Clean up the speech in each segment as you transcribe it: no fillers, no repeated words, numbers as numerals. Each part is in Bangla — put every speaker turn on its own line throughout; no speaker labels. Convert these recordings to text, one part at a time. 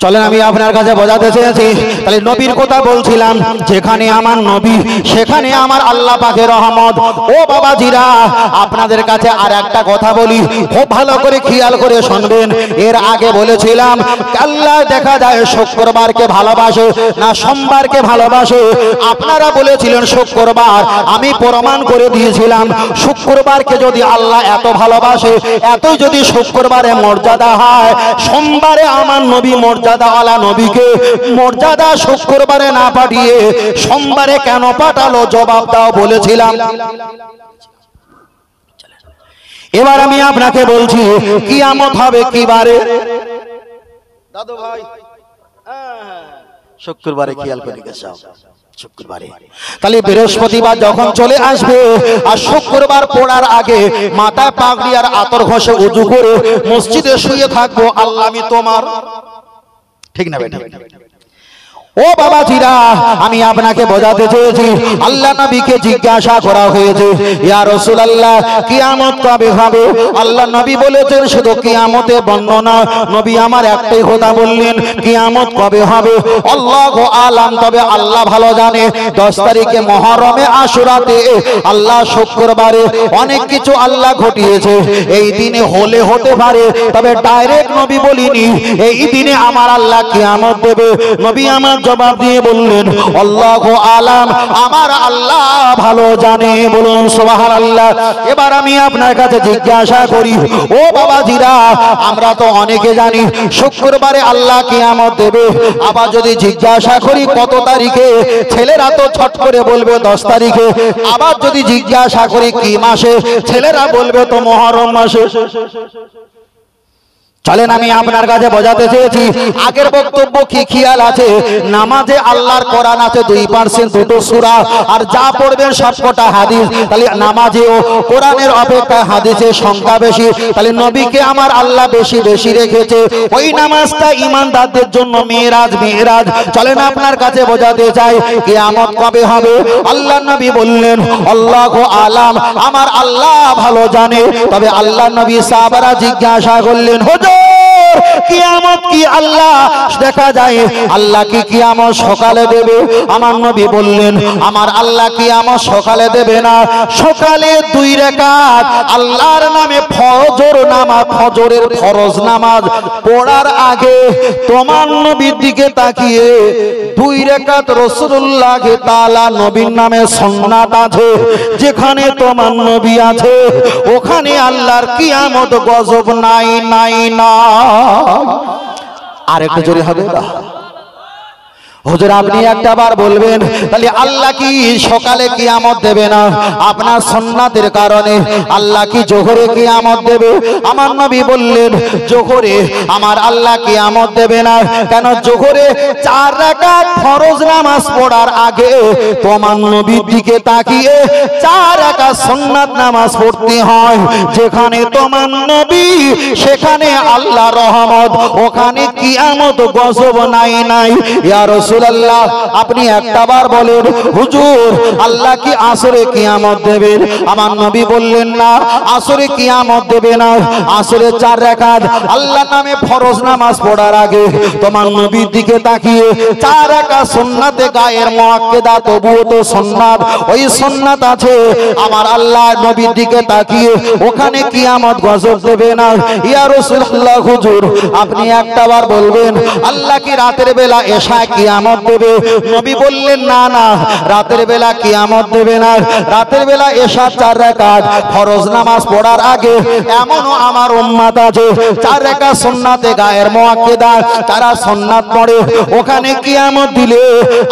চলেন আমি আপনার কাছে বোঝাতে চেয়েছি তাহলে নবীর কথা বলছিলাম যেখানে আমার নবী সেখানে আমার আল্লাহ পাকের রহমত। ও বাবাজিরা আপনাদের কাছে আর একটা কথা বলি, খুব ভালো করে খেয়াল করে শুনবেন। এর আগে বলেছিলাম আল্লাহ দেখা যায় শুক্রবারকে ভালোবাসে না সোমবারকে ভালোবাসে। আপনারা বলেছিলেন শুক্রবার, আমি প্রমাণ করে দিয়েছিলাম শুক্রবারকে যদি আল্লাহ এত ভালোবাসে, এতই যদি শুক্রবারে মর্যাদা হয়, সোমবারে আমার নবী মর্যাদাওয়ালা নবীকে মর্যাদা শুক্রবারে না পাঠিয়ে সোমবারে কেন পাঠালো? জবাব দাও বলেছিলাম। এবার আমি আপনাকে বলছি কিয়ামত হবে কি বারে? দাদু ভাই শুক্রবারে খেয়াল করে গেছে শুক্রবারে। তাহলে বৃহস্পতিবার যখন চলে আসবে আর শুক্রবার পড়ার আগে মাথায় পাগড়ি আর আতর ঘষে উজু করে মসজিদে শুয়ে থাকবো, আল্লাহ আমি তোমার। ঠিক না বেটা? ও বাবাজিরা আমি আপনাকে বোঝাতে চেয়েছি আল্লাহ নবীকে জিজ্ঞাসা করা হয়েছে ইয়া রাসূলুল্লাহ কিয়ামত কবে হবে? আল্লাহ নবী বলেছেন শুধু কিয়ামতের বর্ণনা, নবী আমার একটাই কথা বললেন কিয়ামত কবে হবে আল্লাহু আলাম, তবে আল্লাহ ভালো জানে। 10 তারিখে মুহররমে আশুরাতে আল্লাহ শুক্রবারে অনেক কিছু আল্লাহ ঘটিয়েছে, এই দিনে হলে হতে পারে, তবে ডাইরেক্ট নবী বলিনি এই দিনে আমার আল্লাহ কিয়ামত দেবে। নবী আমার জবাব দিয়ে বললেন আল্লাহু আলাম, আমার আল্লাহ ভালো জানে। বলুন সুবহানাল্লাহ। এবার আমি আপনার কাছে জিজ্ঞাসা করি ও বাবাজিরা আমরা তো অনেকে জানি শুক্রবারে আল্লাহ কিয়ামত দেবে, আবার যদি জিজ্ঞাসা করি কত তারিখে, ছেলেরা তো ছট করে বলবে 10 তারিখে। আবার যদি জিজ্ঞাসা করি কি মাসে, ছেলেরা বলবে তো মুহররম মাসে। চলেন আমি আপনার কাছে বোঝাতে চেয়েছি আগের বক্তব্য কি খেয়াল আছে? নামাজে আল্লাহর কোরআন আছে 2% দুটো সূরা, আর যা পড়বেন সবকটা হাদিস। তাহলে নামাজেও কোরআনের অপেক্ষা হাদিসের সংখ্যা বেশি, তাহলে নবীকে আমার আল্লাহ বেশি বেশি রেখেছে। ওই নামাজটা ঈমানদারদের জন্য মেরাজ। চলেন আপনার কাছে বোঝাতে চাই কিয়ামত কবে হবে। আল্লাহ নবী বললেন আল্লাহু আলাম, আমার আল্লাহ ভালো জানে। তবে আল্লাহ নবী সাহাবারা জিজ্ঞাসা করলেন হুজুর কিয়ামত কি আল্লাহ দেখা যায় আল্লাহ কি কিয়ামত সকালে দেবে? আমার নবী বললেন আমার আল্লাহ কিয়ামত সকালে দেবে না, সকালে 2 রাকাত আল্লাহর নামে ফজর নামাজ, ফজরের ফরজ নামাজ পড়ার আগে তোমার নবীর দিকে তাকিয়ে 2 রাকাত রাসূলুল্লাহ তাআলা নবীর নামে সুন্নাত আছে, যেখানে তোমার নবী আছে ওখানে আল্লাহর কিয়ামত গজব নাই নাই না। আর একটু জোরে হবে না? হুজুর আপনি একটা বার বলবেন তাহলে আল্লাহ কি সকালে কিয়ামত দেবে না? আপনার সুন্নাতের কারণে আল্লাহ কি জোহরে কিয়ামত দেবে? আমার নবী বললেন জোহরে আমার আল্লাহ কিয়ামত দেবে না। কেন? জোহরে 4 রাকাত ফরজ নামাজ পড়ার আগে তোমার নবীর দিকে তাকিয়ে 4 রাকাত সুন্নাত নামাজ পড়তে হয়, যেখানে তোমার নবী সেখানে আল্লাহ রহমত, ওখানে কিয়ামত গজব নাই নাই। ইয়া রাসূলুল্লাহ আপনি একটা বার বলেন হুজুর আল্লাহ কি আসরে কিয়ামত দেবেন? আমার নবী বললেন না, আসরে কিয়ামত দেবে না। আসরে 4 রাকাত আল্লাহর নামে ফরজ নামাজ পড়ার আগে তোমার নবীর দিকে তাকিয়ে 4 রাকাত সুন্নাতে গায়ের মুআক্কেদা, তবুও তো সুন্নাত, ওই সুন্নাত আছে, আমার আল্লাহ নবীর দিকে তাকিয়ে ওখানে কিয়ামত গজব দেবে না। ইয়া রাসূলুল্লাহ হুজুর আপনি একটা বার বলবেন আল্লাহ কি রাতের বেলা এশা কিয়ামত দেবে? নবী বললেন না না, রাতের বেলা কিয়ামত দেবে না। রাতের বেলা এশা 4 রাকাত ফরজ নামাজ পড়ার আগে এমনও আমার উম্মত আছে 4 রাকাত সুন্নাতে গায়ের মুআক্কেদা তারা সুন্নাত পড়ে, ওখানে কিয়ামত দিলে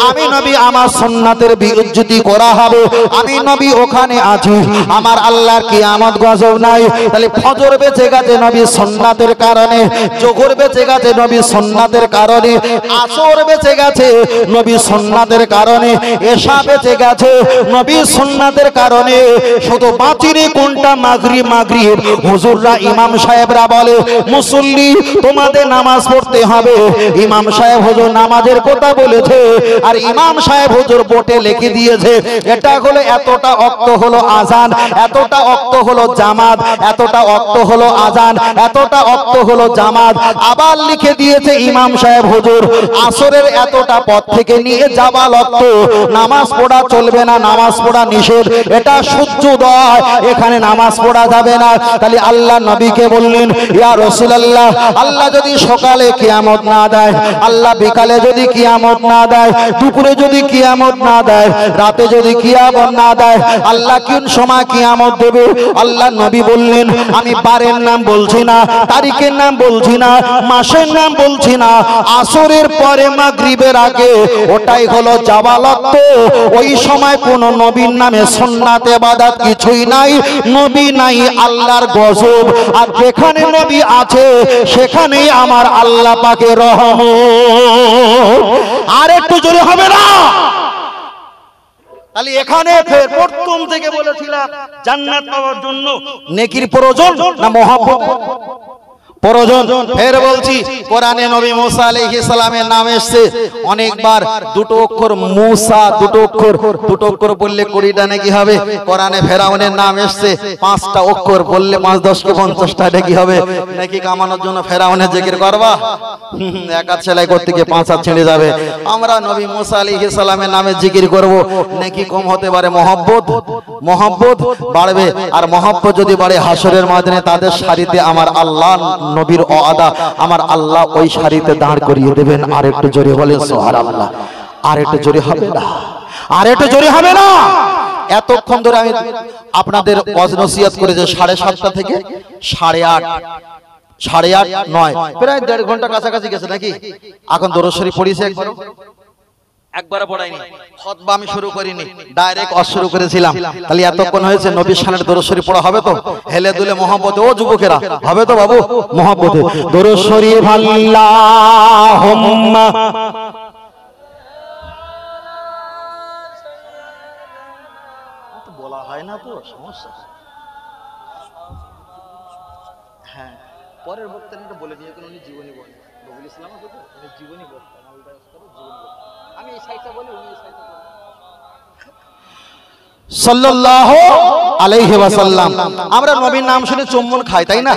আমি নবী আমার সুন্নাতের বিইজ্জতি করা হবে, আমি নবী ওখানে আছি, আমার আল্লাহর কিয়ামত গজব নাই। তাহলে ফজর বেঁচে গেছে নবী সুন্নাতের কারণে, জোহর বেঁচে গেছে নবী সুন্নাতের কারণে, আসর বেঁচে গেছে গেছে নবী সুন্নাতের কারণে, এশা বেঁচে গেছে নবী সুন্নাতের কারণে। শুধু বাঁচিনি কোনটা? মাগরিব। হুজুররা ইমাম সাহেবরা বলে মুসল্লি তোমাদের নামাজ পড়তে হবে। ইমাম সাহেব হুজুর নামাজের কথা বলেছে, আর ইমাম সাহেব হুজুর বোর্ডে লিখে দিয়েছে এটা হলো এতটা ওয়াক্ত হলো আজান, এতটা ওয়াক্ত হলো জামাত, এতটা ওয়াক্ত হলো আজান, এতটা ওয়াক্ত হলো জামাত। আবার লিখে দিয়েছে ইমাম সাহেব হুজুর আসরের এতটা পথ থেকে নিয়ে জাবাল ওয়াক্ত নামাজ পড়া চলবে না, নামাজ পড়া নিষেধ, এটা সূর্যোদয়, এখানে নামাজ পড়া যাবে না। তাহলে আল্লাহ নবীকে বললেন ইয়া রাসূলুল্লাহ, আল্লাহ যদি সকালে কিয়ামত না দেয়, আল্লাহ বিকালে যদি কিয়ামত না দেয়, দুপুরে যদি কিয়ামত না দেয়, রাতে যদি কিয়ামত না দেয়, আল্লাহ কোন সময় কিয়ামত দেবে? আল্লাহ নবী বললেন আমি বারের নাম বলছি না, তারিখের নাম বলছি না, মাসের নাম বলছি না, আসরের পরে মাগরিবের আগে, ওটাই হলো জাবাল ওয়াক্ত। ওই সময় কোন নবীর নামে সুন্নাত ইবাদত কিছুই নাই, নবী নাই, আল্লাহর গজব। আর যেখানে নবী আছে সেখানেই আমার আল্লাহ পাকের রহমত। আর একটু জোরে হবে না? তাহলে এখানে ফের প্রথম থেকে বলেছিলাম জান্নাত পাওয়ার জন্য নেকির প্রয়োজন না মহব্বত প্রয়োজন? ফের বলছি কোরআনে নবী মুসা আলাইহিস সালামের নাম এসেছে অনেকবার, দুটো অক্ষর মুসা, দুটো অক্ষর বললে 20টা নাকি হবে। কোরআনে ফেরাউনের নাম এসেছে 5টা অক্ষর বললে 5 10 কে 50টা নাকি হবে। নাকি কামানোর জন্য ফেরাউনের জিকির করবা? এক হাত সেলাই করতে গিয়ে 5 হাত ছেড়ে যাবে। আমরা নবী মুসা আলাইহিস সালামের নামে জিকির করব, নাকি কম হতে পারে? মহব্বত বাড়বে। আর মহব্বত যদি বাড়ে হাসরের ময়দানে তাদের সারিতে আমার আল্লাহ নবীর ওয়াদা, আমার আল্লাহ ওই সারিতে দাঁড় করিয়ে দেবেন। আর একটু জোরে বলেন সুবহানাল্লাহ। আর একটু জোরে হবে না? আর একটু জোরে হবে না? এতক্ষণ ধরে আমি আপনাদের ওয়াজ নসিহত করেছি 7:30 থেকে 8:30 9 প্রায় 1.5 ঘন্টা কাছাকাছি গেছে নাকি? এখন দরুদ শরীফ পড়িয়েছি একবার পড়াইনি, খুতবা আমি শুরু করিনি, ডাইরেক্ট ওয়াজ শুরু করেছিলাম। তাহলে এতক্ষণ হয়েছে, নবীর শানের দরুদ শরীফ পড়া হবে তো? হেলে দুলে মহব্বতে, ও যুবকেরা হবে তো বাবু? মহব্বতে দরুদ শরীফ আল্লাহুম্মা বলা হয় না তো, সমস্যা। হ্যাঁ, পরের বক্তব্যটা বলে দিয়ে কোন উনি জীবনী বলেন, নবী ইসলাম আছে তো, উনি জীবনী বলতেন, আমি এই সাইডটা বলি, উনি এই সাইডটা বলেন সাল্লাল্লাহু আলাইহি ওয়াসাল্লাম। আমরা নবীর নাম শুনে চুম্বন খাই, তাই না?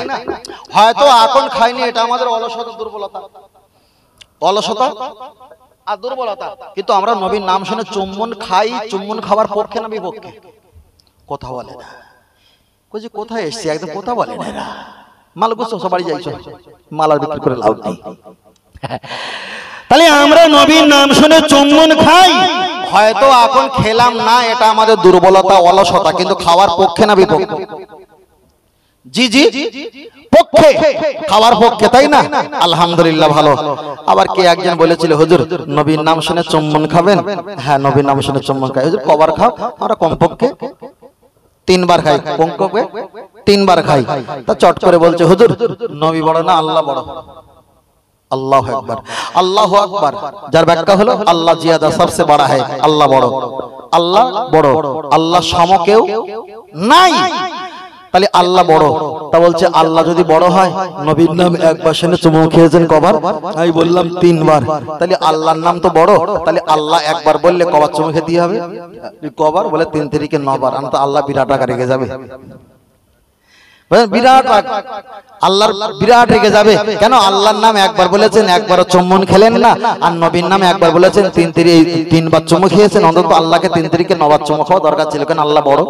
হয়তো এখন খাইনি, এটা আমাদের অলসতা, দুর্বলতা আর দুর্বলতা। কিন্তু আমরা নবীর নাম শুনে চুম্বন খাই। চুম্বন খাওয়ার পক্ষে না বিপক্ষে? কথা বলে না। কই কোথায় এসেছি একদম কথা বলে না। মাল গুছো সবারই যাইছো, মালার বিক্রি করে লাভ নেই। তাহলে আমরা নবীর নাম শুনে চুম্বন খাই, হয়তো এখন খেলাম না, এটা আমাদের দুর্বলতা, অলসতা। কিন্তু খাওয়ার পক্ষে না বিপক্ষে? জি পক্ষে, খাওয়ার পক্ষে, তাই না? আলহামদুলিল্লাহ ভালো। আবার কে একজন বলেছিল হুজুর নবীর নাম শুনে চুম্বন খাবেন? হ্যাঁ, নবীর নাম শুনে চুম্বন খাই। হুজুর কবার খাও? আমরা কমপক্ষে 3 বার খাই, কমপক্ষে 3 বার খাই। তা চট করে বলছে হুজুর নবী বড় না আল্লাহ বড়? আল্লাহু আকবার, আল্লাহু আকবার। যার ব্যাখ্যা হলো আল্লাহ জিয়াদা সবচেয়ে বড় হয়, আল্লাহ বড়, আল্লাহ বড়, আল্লাহ সম কেউ নাই। তাহলে আল্লাহ বড়, তা বলছে আল্লাহ যদি বড় হয় নবীর নাম একবার শুনে চুমু খেয়েছেন কবার? আমি বললাম 3 বার। তাহলে আল্লাহর নাম তো বড়, তাহলে আল্লাহ একবার বললে কবার চুমু খেতে হবে? কবার? বলে 3 3 9 বার। আমি তো আল্লাহ বিরাট আকার রেগে যাবে, বিরাট আল্লাহর বিরাট রেগে যাবে। কেন? আল্লাহর নাম একবার বলেছেন, একবার চুম্বন খেলেন না, আর নবীর নাম একবার বলেছেন 3 বার চুমু খেয়েছেন। অন্তত আল্লাহকে 3 3 9 বার চুমু খাওয়া দরকার ছিল, কেন? আল্লাহ বড়।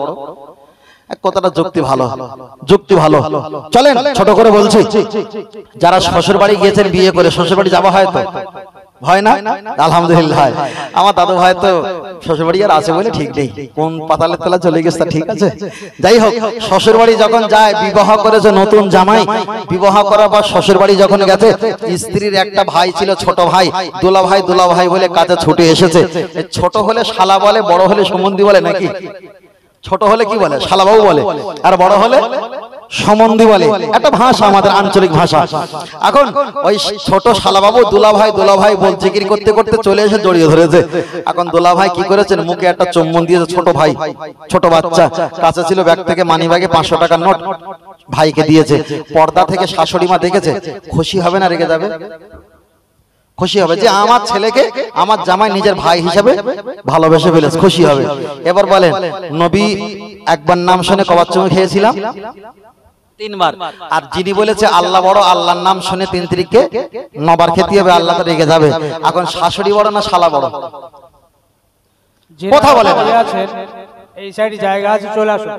কথাটা যুক্তি ভালো, যুক্তি ভালো। চলেন ছোট করে বলছি, যারা শ্বশুর বাড়ি গিয়েছেন বিয়ে করে, শ্বশুর বাড়ি যাওয়া হয় তো? হয় না? আলহামদুলিল্লাহ। আমার দাদু ভাই তো শ্বশুর বাড়ি আর আছে বলে ঠিক নেই, কোন পাতালের তলা চলে গেছে, ঠিক আছে। যাই হোক, শ্বশুর বাড়ি যখন যায়, বিবাহ করেছে নতুন জামাই, বিবাহ করার পর শ্বশুর বাড়ি যখন গেছে, স্ত্রীর একটা ভাই ছিল, ছোট ভাই, দুলা ভাই বলে কাজে ছুটে এসেছে। ছোট হলে শালা বলে, বড় হলে সম্বন্ধী বলে নাকি? ছোট হলে কি বলে? শালাবাবু বলে। আর বড় হলে সম্বন্ধী বলে, একটা ভাষা আমাদের আঞ্চলিক ভাষা। এখন ওই ছোট শালাবাবু দুলাভাই বল জিকির করতে করতে চলে এসে জড়িয়ে ধরেছে। এখন দুলাভাই কি করেছেন, মুখে একটা চুম্বন দিয়েছে। ছোট ভাই, ছোট বাচ্চা, কাছে ছিল ব্যাগ থেকে মানি ব্যাগে 500 টাকার নোট, ভাইকে দিয়েছে। পর্দা থেকে শাশুড়ি মা দেখেছে, খুশি হবে না রেগে যাবে? খুশি হবে যে আমার ছেলেকে আমার জামাই নিজের ভাই হিসেবে ভালোবেসে ফেলেছে, খুশি হবে। এবার বলেন, নবী একবার নাম শুনে কবার চুমু খেয়েছিলাম? 3 বার। আর যিনি বলেছে আল্লাহ বড়, আল্লাহর নাম শুনে 3 তারিখে 9 বার খেতে হবে, আল্লাহ তো রেগে যাবে। এখন শাশুড়ি বড় না শালা বড়? কথা বলেন।
এই সাইডে জায়গা আছে, চলে আসুন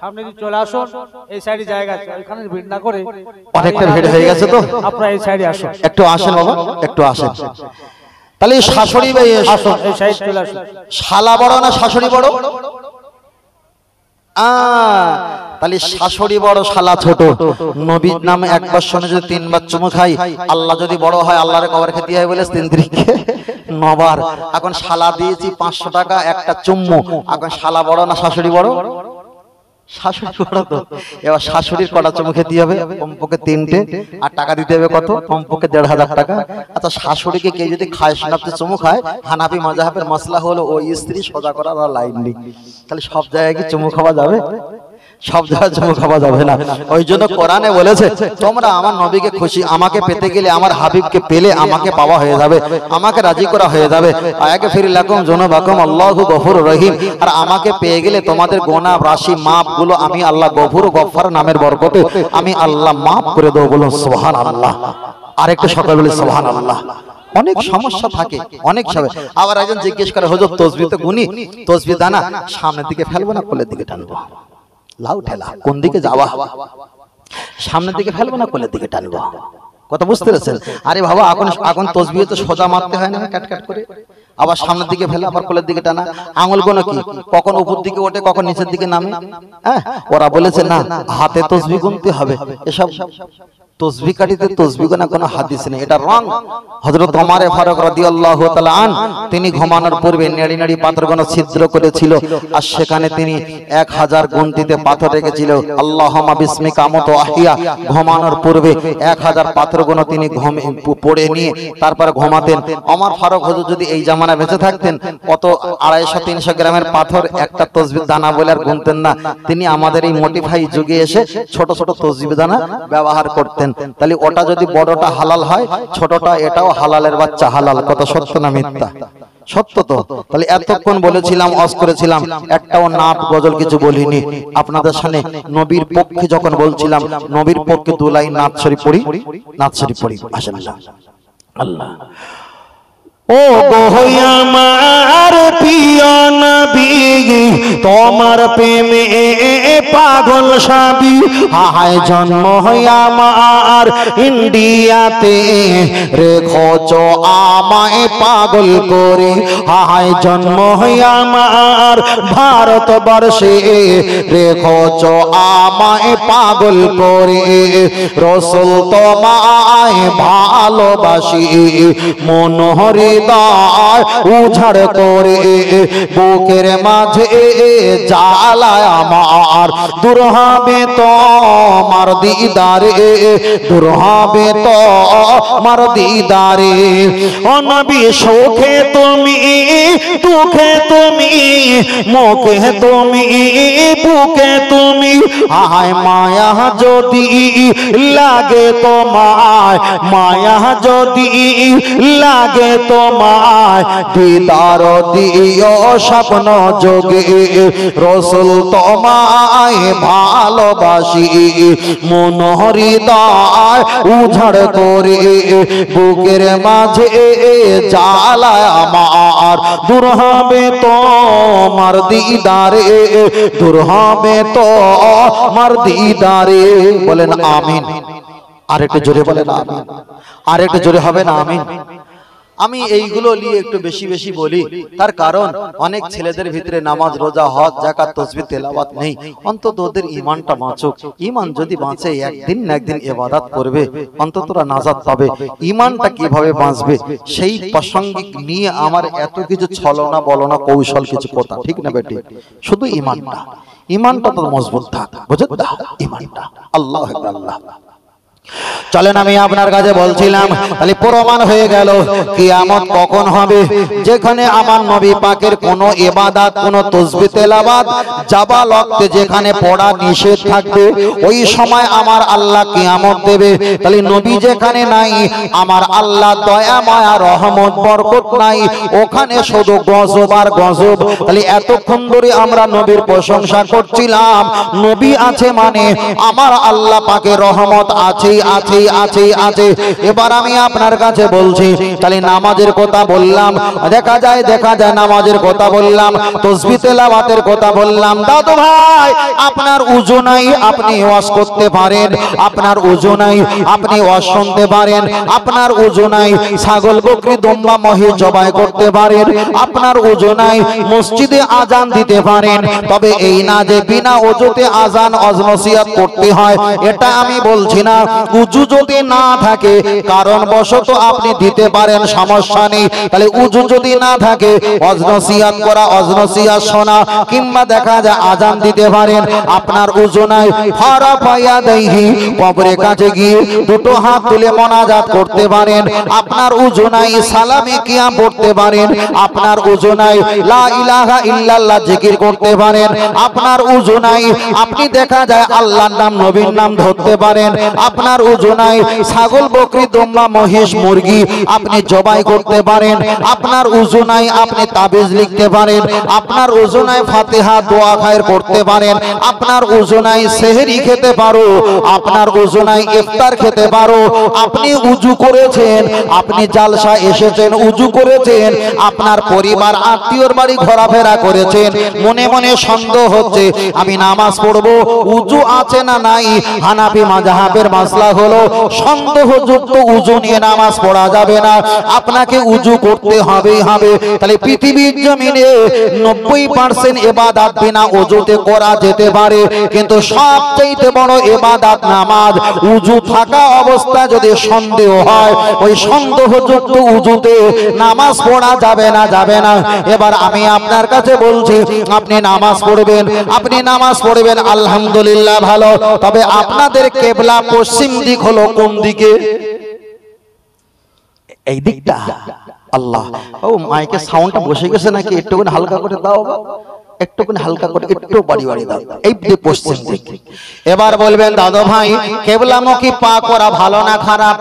সামনে দিয়ে, চলে আসুন। এই সাইডে জায়গা আছে, ওখানে ভিড় না করে,
অনেকটা ভিড় হয়ে গেছে তো
আপনারা এই সাইডে আসুন।
একটু আসেন বাবা, একটু আসেন। তাহলে শাশুড়ি ভাই
আসুন, এই সাইড চলে আসুন।
শালা বড় না শাশুড়ি বড়? তাহলে শাশুড়ি বড়, শালা ছোট। নবীর নামে একবার শুনে যদি 3 বার চুমু খাই, আল্লাহ যদি বড় হয় আল্লাহর কবর খেতে হয় বলে 3 তারিখে 9 বার। এখন শালা দিয়েছি 500 টাকা একটা চুম্মু। এখন শালা বড় না শাশুড়ি বড়? শাশুড়ি বড় তো। এবার শাশুড়ির কটা চুমু খেতে হবে? কমপক্ষে 3টে। আর টাকা দিতে হবে কত? কমপক্ষে 1500 টাকা। আচ্ছা, শাশুড়িকে কেউ যদি খায় শোনাতে চুমু খায়, হানাফি মাযহাবের মাসলা হলো ওই স্ত্রী সোজা করার লাইন নেই। তাহলে সব জায়গায় কি চুমু খাওয়া যাবে? সব জায়গায় চুমু খাওয়া যাবে না। ওই জন্য কোরআনে বলেছে, তোমরা আমার নবীকে খুশি, আমাকে পেতে গেলে, আমার হাবিবকে পেলে আমাকে পাওয়া হয়ে যাবে, আমাকে রাজি করা হয়ে যাবে। আয়াগফির লাকুম যুনুবাকুম আল্লাহু গফুরুর রহিম। আর আমাকে পেয়ে গেলে তোমাদের গুনাহ রাশি মাপ গুলো আমি আল্লাহ গফুর গফফার নামের বরকতে আমি আল্লাহ মাফ করে দেব। বলুন সুবহানাল্লাহ। আরেকটু সকাল বলি সুবহানাল্লাহ। অনেক সমস্যা থাকে, অনেক সবে। আবার একজন জিজ্ঞেস করে, হুজুর তসবিহ তো গুনি, তসবিহ দানা সামনের দিকে ফেলবো না কোলের দিকে টানবো? লাউ ঠেলা, কোন দিকে যাওয়া? সামনের দিকে ফেলবো না কোলের দিকে টানবো? কথা বুঝতে পেরেছেন? আরে বাবা, এখন তসবিহ তো সোজা মারতে হয় না, কাট কাট করে। আবার সামনের দিকে ফেলা, আবার কোলের দিকে টানা। আঙুলগুলো কি কখন উপর দিকে ওঠে, কখন নিচের দিকে নামে? হ্যাঁ, ওরা বলেছে না, হাতে তসবিহ গুনতে হবে। এসব তসবিহ কাটিতে তসবিহ গোনা কোনো হাদিস নেই, এটা রং। হযরত ওমর ফারুক রাদিয়াল্লাহু তাআলা আন, তিনি ঘুমানোর পূর্বে নেড়ি নেড়ি পাথরগুলো ছিদ্র করেছিল, আর সেখানে তিনি 1000 গুনতিতে পাথর রেখেছিল। আল্লাহুম্মা বিসমিকা আমুতু আহিয়া, ঘুমানোর পূর্বে 1000 পাথরগুলো তিনি পড়ে নিয়ে তারপর ঘুমাতেন। ওমর ফারুক হুজুর যদি এই জামানায় বেঁচে থাকতেন, কত 250-300 গ্রামের পাথর একটা তসবিহ দানা বলে আর গুনতেন না। তিনি আমাদের এই মোটিফাই যুগে এসে ছোট ছোট তসবিহ দানা ব্যবহার করতেন। তাহলে ওটা যদি বড়টা হালাল হয়, ছোটটা এটাও হালালের বাচ্চা, হালাল। কত সত্য না মিথ্যা? সত্য তো। তাহলে এতক্ষণ বলেছিলাম, ওয়াজ করেছিলাম, একটাও নাত গজল কিছু বলিনি আপনাদের সামনে। নবীর পক্ষে যখন বলছিলাম, নবীর পক্ষে 2 লাইন নাত শরীফ পড়ি, নাত শরীফ পড়ি। মাশাআল্লাহ। আল্লাহ ও গো আমার প্রিয় নবী, তোমার প্রেমে পাগল সবই। হায় জন্ম আমার ইন্ডিয়াতে, রেখোছ আমায় পাগল করে। হায় জন্ম আমার ভারতবর্ষে, রেখোছ আমায় পাগল করে। রাসূল তোমায় ভালোবাসি, মনোহরি উঝাড় করে। বুকের মাঝে জ্বালায় আমার, দূর হবে তোমার দিদারে, দূর হবে তোমার দিদারে। ও নবী, সুখে তুমি, দুঃখে তুমি, মুখে তুমি, বুকে তুমি। আয় মায়া যদি লাগে তোমায়, মায়া যদি লাগে তোমায়, দিদার দিও স্বপ্ন যোগে। রাসূল তোমায় ভালোবাসি, মন হৃদয় উজাড় করে। বুকের মাঝে জ্বালায় আমার, দূর হবে তোমার দিদারে, দূর হবে তোমার দিদারে। বলেন আমিন। আরেকটু জোরে বলেন আমিন। আরেকটু জোরে হবে না আমিন? আমি এইগুলো নিয়ে একটু বেশি বেশি বলি, তার কারণ অনেক ছেলেদের ভিতরে নামাজ, রোজা, হজ, যাকাত, তাসবিহ, তেলাওয়াত নেই। অন্তত ওদের ঈমানটা বাঁচুক। ঈমান যদি বাঁচে, একদিন না একদিন ইবাদত করবে, অন্তত ওরা নাজাত পাবে। ঈমানটা কিভাবে বাঁচবে সেই প্রাসঙ্গিক নিয়ে আমার এত কিছু ছলনা বলনা কৌশল কিছু কথা, ঠিক না বেটি? শুধু ঈমানটা, ইমানটা তো মজবুত থাক, বুঝলেন তো ইমানটা। আল্লাহু আকবার, আল্লাহ। চলেন আমি আপনার কাছে বলছিলাম, তাহলে প্রমাণ হয়ে গেল কিয়ামত কখন হবে? যেখানে আমার নবী পাকের কোনো ইবাদত, কোনো তাসবিহ তেলাওয়াত জাবা ওয়াক্তে যেখানে পড়া নিষেধ থাকবে, ওই সময় আমার আল্লাহ কিয়ামত দেবে। তাহলে নবী যেখানে নাই, আমার আল্লাহ দয়া মায়া রহমত বরকত নাই, ওখানে শুধু গজব আর গজব। তাহলে এতক্ষণ ধরে আমরা নবীর প্রশংসা করছিলাম, নবী আছে মানে আমার আল্লাহ পাকের রহমত আছে আছে আছে আছে। এবার আমি আপনার কাছে বলছি, তাহলে নামাজের কথা বললাম, দেখা যায় নামাজের কথা বললাম, তাসবিহ তেলাওয়াতের কথা বললাম। দাদু ভাই, আপনার উযু নাই, আপনি ওয়াজ করতে পারেন, আপনার উযু নাই, আপনি ওয়াজ শুনতে পারেন, আপনার উযু নাই, ছাগল বকরি দুম্বা মহিষ জবাই করতে পারেন, আপনার উযু নাই, মসজিদে আজান দিতে পারেন। তবে এই না যে বিনা ওযুতে আজান ওয়াজ নসিহত করতে হয়, এটা আমি বলছি না। উযু যদি না থাকে কারণ বশত আপনি দিতে পারেন, সমস্যা নেই। তাহলে উযু যদি না থাকে, ওয়াজ নসিহত করা, ওয়াজ নসিহত শোনা, কিংবা দেখা যায় আজান দিতে পারেন। আপনার উযু নাই, ফারা পায়া দেহি, কবরের কাছে গিয়ে দুটো হাত তুলে মোনাজাত করতে পারেন। আপনার উযু নাই, সালামে কিয়াম পড়তে পারেন। আপনার উযু নাই, লা ইলাহা ইল্লাল্লাহ জিকির করতে পারেন। আপনার উযু নাই, আপনি দেখা যায় আল্লাহর নাম নবীর নাম ধরতে পারেন। আপনার উযু নাই, ছাগল বকরি দুম্বা মহিষ মুরগি আপনি জবাই করতে পারেন। আপনার উযু নাই, আপনি তাবিজ লিখতে পারেন। আপনার উযু নাই, ফাতিহা দোয়া খায়ের পড়তে পারেন। আপনার উযু নাই, সেহরি খেতে পারো। আপনার উযু নাই, ইফতার খেতে পারো। আপনি উযু করেছেন, আপনি জালসা এসেছেন, উযু করেছেন, আপনার পরিবার আত্মীয়র বাড়ি ঘোরাফেরা করেছেন, মনে মনে সন্দেহ হচ্ছে আমি নামাজ পড়বো, উযু আছে না নাই। হানাফি মাযহাবের মাসলা হলো সন্দেহযুক্ত উযু নিয়ে নামাজ পড়া যাবে না, আপনাকে উযু করতে হবেই হবে। তাহলে পৃথিবীর জমিনে 90% ইবাদত বিনা উযুতে করা যেতে পারে, কিন্তু সবচেয়ে বড় ইবাদত নামাজ। উযু থাকা অবস্থা যদি সন্দেহ হয়, ওই সন্দেহযুক্ত উযুতে নামাজ পড়া যাবে না, যাবে না। এবার আমি আপনার কাছে বলছি, আপনি নামাজ পড়বেন, আপনি নামাজ পড়বেন, আলহামদুলিল্লাহ ভালো। তবে আপনাদের কিবলা পশ্চিম দিক হলো কোন দিকে? এই দিকটা। আল্লাহ, ও মাইকে সাউন্ডটা বসে গেছে নাকি? একটুখানি হালকা করে দাও, একটুখানি হালকা করে, একটু বাড়ি বাড়ি দাও। এই পশ্চিম দিক। এবার বলবেন দাদু ভাই, কিবলামুখী পা করা ভালো না খারাপ?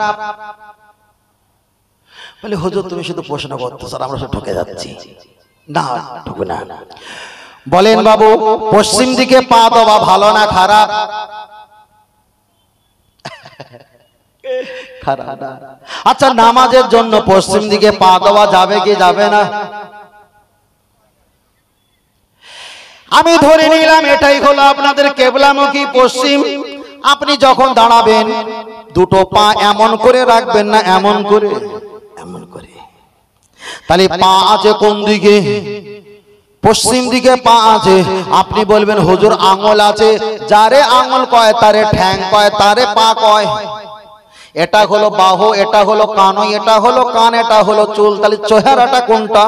বলে হুজুর তুমি শুধু প্রশ্ন করতে, স্যার আমরা সব ঠকে যাচ্ছি। না, ঠকে না। বলেন বাবু, পশ্চিম দিকে পা দেওয়া ভালো না খারাপ? খারাপ। আচ্ছা, নামাজের জন্য পশ্চিম দিকে পা দেওয়া যাবে কি যাবে না? আমি ধরে নিলাম এটাই হলো আপনাদের কিবলামুখী পশ্চিম। আপনি যখন দাঁড়াবেন, দুটো পা এমন করে রাখবেন না এমন করে? এমন করে। তাহলে পা আছে কোন দিকে? পশ্চিম দিকে পা আছে। আপনি বলবেন হুজুর আঙ্গুল আছে, যারে আঙ্গুল কয় তারে ঠ্যাং কয়, তারে পা কয়। এটা হলো বাহু, এটা হলো কানই, এটা হলো কান, এটা হলো চুল। তাহলে চেহারাটা কোনটা?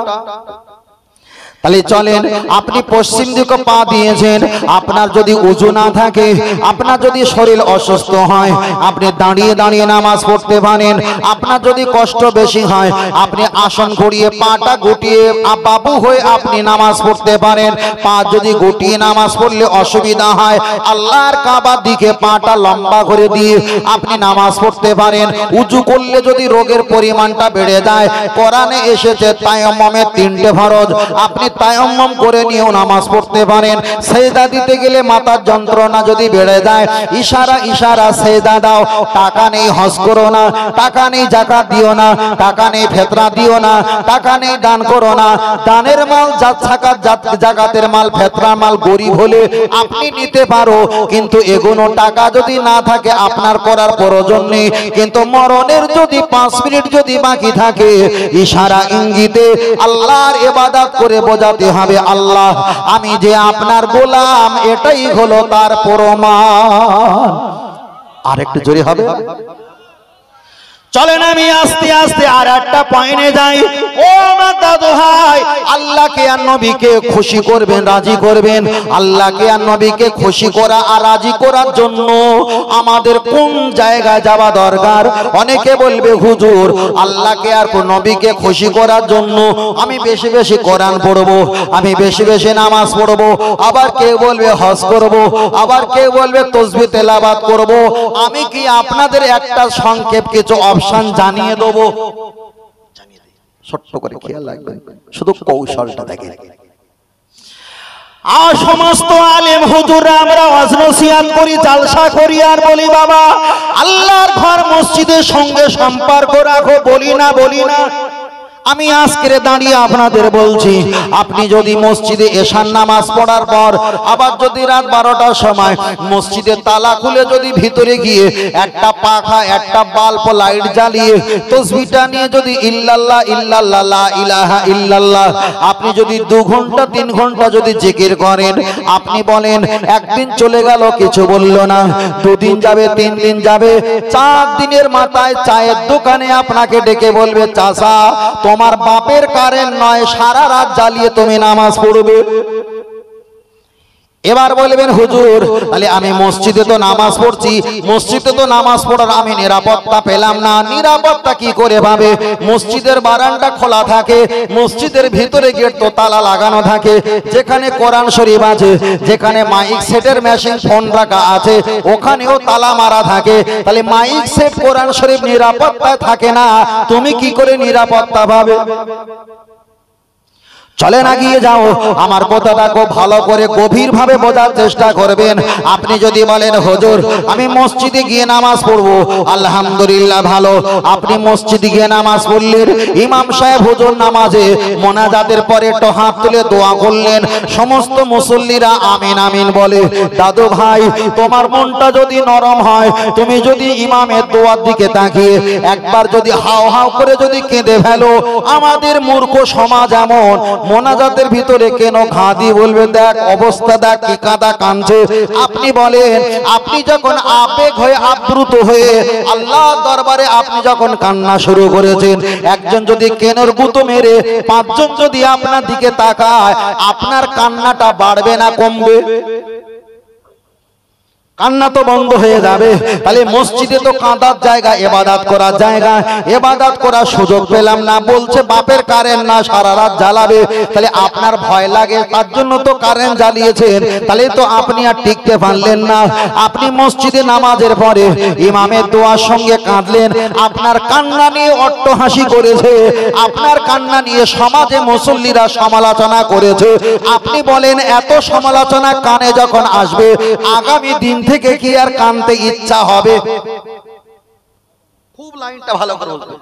তাহলে চলেন, আপনি পশ্চিম দিকে পা দিয়েছেন। আপনার যদি উযু না থাকে, আপনার যদি শরীর অসুস্থ হয়, আপনি দাঁড়িয়ে দাঁড়িয়ে নামাজ পড়তে পারেন। আপনার যদি কষ্ট বেশি হয়, আপনি আসন গড়িয়ে পাটা গুটিয়ে বাবু হয়ে আপনি নামাজ পড়তে পারেন। পা যদি গুটিয়ে নামাজ পড়লে অসুবিধা হয়, আল্লাহর কাবার দিকে পাটা লম্বা করে দিয়ে আপনি নামাজ পড়তে পারেন। উযু করলে যদি রোগের পরিমাণটা বেড়ে যায়, কোরআনে এসেছে তায়াম্মুমের 3টে ফরজ, আপনি তায়াম্মুম করে নিয়েও নামাজ পড়তে পারেন। সেজদা দিতে গেলে মাথার যন্ত্রণা যদি বেড়ে যায়, ইশারা সেজদা দাও। টাকা নেই হজ করো না, টাকা নেই যাকাত দিও না, টাকা নেই ফিতরা দিও না, টাকা নেই দান করো না। দানের মাল যাকাতের মাল ফিতরার মাল গরিব হলে আপনি নিতে পারো, কিন্তু এগুলো টাকা যদি না থাকে আপনার করার প্রয়োজন নেই। কিন্তু মরণের যদি 5 মিনিট যদি বাকি থাকে, ইশারা ইঙ্গিতে আল্লাহর ইবাদত করে বোঝাতে হবে আল্লাহ আমি যে আপনার গোলাম, এটাই হলো তার প্রমাণ। আর একটু জোরে হবে। চলেন আমি আস্তে আস্তে আর একটা পয়েন্টে যাই। ও আমার দাদু ভাই, আল্লাহকে আর নবীকে খুশি করবেন, রাজি করবেন। আল্লাহকে আর নবীকে খুশি করা আর রাজি করার জন্য আমাদের কোন জায়গায় যাওয়া দরকার? অনেকে বলবে হুজুর আল্লাহকে আর নবীকে খুশি করার জন্য আমি বেশি বেশি কোরআন পড়বো, আমি বেশি বেশি নামাজ পড়বো। আবার কেউ বলবে হজ করব, আবার কেউ বলবে তাসবিহ তেলাওয়াত করব। আমি কি আপনাদের একটা সংক্ষেপ কিছু অপশন জানিয়ে দেবো? ছোট্ট করে খেয়াল রাখবেন, শুধু কৌশলটা দেখেন। আর সমস্ত আলেম হুজুররা আমরা ওয়াজ নসিহত করি, জালসা করি আর বলি বাবা আল্লাহর ঘর মসজিদের সঙ্গে সম্পর্ক রাখো, বলি না? আমি আজকে দাঁড়িয়ে আপনাদের বলছি, আপনি যদি মসজিদে এশার নামাজ পড়ার পর আবার যদি রাত 12টার সময় মসজিদের তালা খুলে যদি ভিতরে গিয়ে একটা পাখা, একটা বাল্ব, লাইট জ্বালিয়ে তাসবিহটা নিয়ে যদি ইল্লাল্লাহ ইল্লাল্লাহ লা ইলাহা ইল্লাল্লাহ আপনি যদি 2 ঘন্টা 3 ঘন্টা যদি জিকির করেন, আপনি বলেন একদিন চলে গেল কিছু বলল না, 2 দিন যাবে, 3 দিন যাবে, 4 দিনের মাথায় চায়ের দোকানে আপনাকে ডেকে বলবে চাচা তোমার বাপের কারেন্ট নয়, সারা রাত জ্বালিয়ে তুমি নামাজ পড়বে। এবার বলবেন হুজুর তাহলে আমি মসজিদে তো নামাজ পড়ছি, মসজিদে তো নামাজ পড়ার আমি নিরাপত্তা পেলাম না। নিরাপত্তা কি করে পাবে? মসজিদের বারান্দা খোলা থাকে, মসজিদের ভিতরে গেট তো তালা লাগানো থাকে, যেখানে কোরআন শরীফ আছে, যেখানে মাইক সেটের মেশিন ফোন রাখা আছে, ওখানেও তালা মারা থাকে। তাহলে মাইক সেট কোরআন শরীফ নিরাপত্তায় থাকে না, তুমি কি করে নিরাপত্তা পাবে? চলেন এগিয়ে যাও, আমার কথাটা খুব ভালো করে গভীরভাবে বোঝার চেষ্টা করবেন। আপনি যদি বলেন হুজুর আমি মসজিদে গিয়ে নামাজ পড়বো, আলহামদুলিল্লাহ ভালো, আপনি মসজিদে গিয়ে নামাজ পড়লেন, ইমাম সাহেব হুজুর নামাজে মোনাজাতের পরে একটু হাত তুলে দোয়া করলেন, সমস্ত মুসল্লিরা আমিন আমিন বলে। দাদু ভাই তোমার মনটা যদি নরম হয়, তুমি যদি ইমামের দোয়ার দিকে তাকিয়ে একবার যদি হাও হাও করে যদি কেঁদে ফেলো, আমাদের মূর্খ সমাজ এমন মোনাজাতের ভিতরে কেন ঘা দিয়ে বলবে দেখ অবস্থা, দেখ কি কাঁদা কাঁদছে। আপনি বলেন আপনি যখন আবেগ হয়ে আপ্লুত হয়ে আল্লাহর দরবারে আপনি যখন কান্না শুরু করেছেন, একজন যদি কেনর গুঁতো মেরে 5 জন যদি আপনার দিকে তাকায়, আপনার কান্নাটা বাড়বে না কমবে? কান্না তো বন্ধ হয়ে যাবে। তাহলে মসজিদে তো কাঁদার জায়গা, ইবাদত করার জায়গা, ইবাদত করার সুযোগ পেলাম না, বলছে বাপের কারেন্ট না, সারা রাত জ্বালাবে। তাহলে আপনার ভয় লাগে, তার জন্য তো কারেন্ট জ্বালিয়েছেন, তাহলে তো আপনি আর টিকতে পারলেন না। আপনি মসজিদে নামাজের পরে ইমামের দোয়ার সঙ্গে কাঁদলেন, আপনার কান্না নিয়ে অট্টহাসি করেছে, আপনার কান্না নিয়ে সমাজে মুসল্লিরা সমালোচনা করেছে। আপনি বলেন এত সমালোচনা কানে যখন আসবে, আগামী দিন থেকে কি আর কানতে ইচ্ছা হবে? খুব লাইনটা ভালো করে বলবেন,